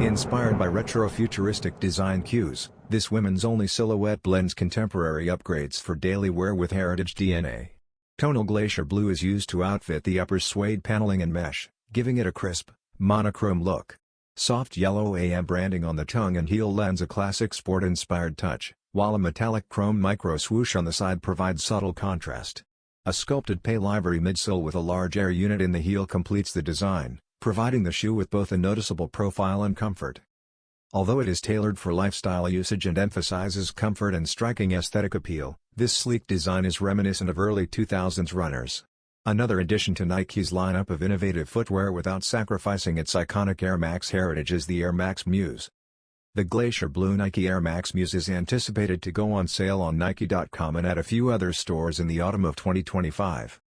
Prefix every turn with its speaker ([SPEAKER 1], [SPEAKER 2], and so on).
[SPEAKER 1] Inspired by retro-futuristic design cues, this women's only silhouette blends contemporary upgrades for daily wear with heritage DNA. Tonal Glacier Blue is used to outfit the upper's suede paneling and mesh, giving it a crisp, monochrome look. Soft yellow AM branding on the tongue and heel lends a classic sport-inspired touch, while a metallic chrome micro swoosh on the side provides subtle contrast. A sculpted pale ivory midsole with a large air unit in the heel completes the design, providing the shoe with both a noticeable profile and comfort. Although it is tailored for lifestyle usage and emphasizes comfort and striking aesthetic appeal, this sleek design is reminiscent of early 2000s runners. Another addition to Nike's lineup of innovative footwear without sacrificing its iconic Air Max heritage is the Air Max Muse. The Glacier Blue Nike Air Max Muse is anticipated to go on sale on Nike.com and at a few other stores in the autumn of 2025.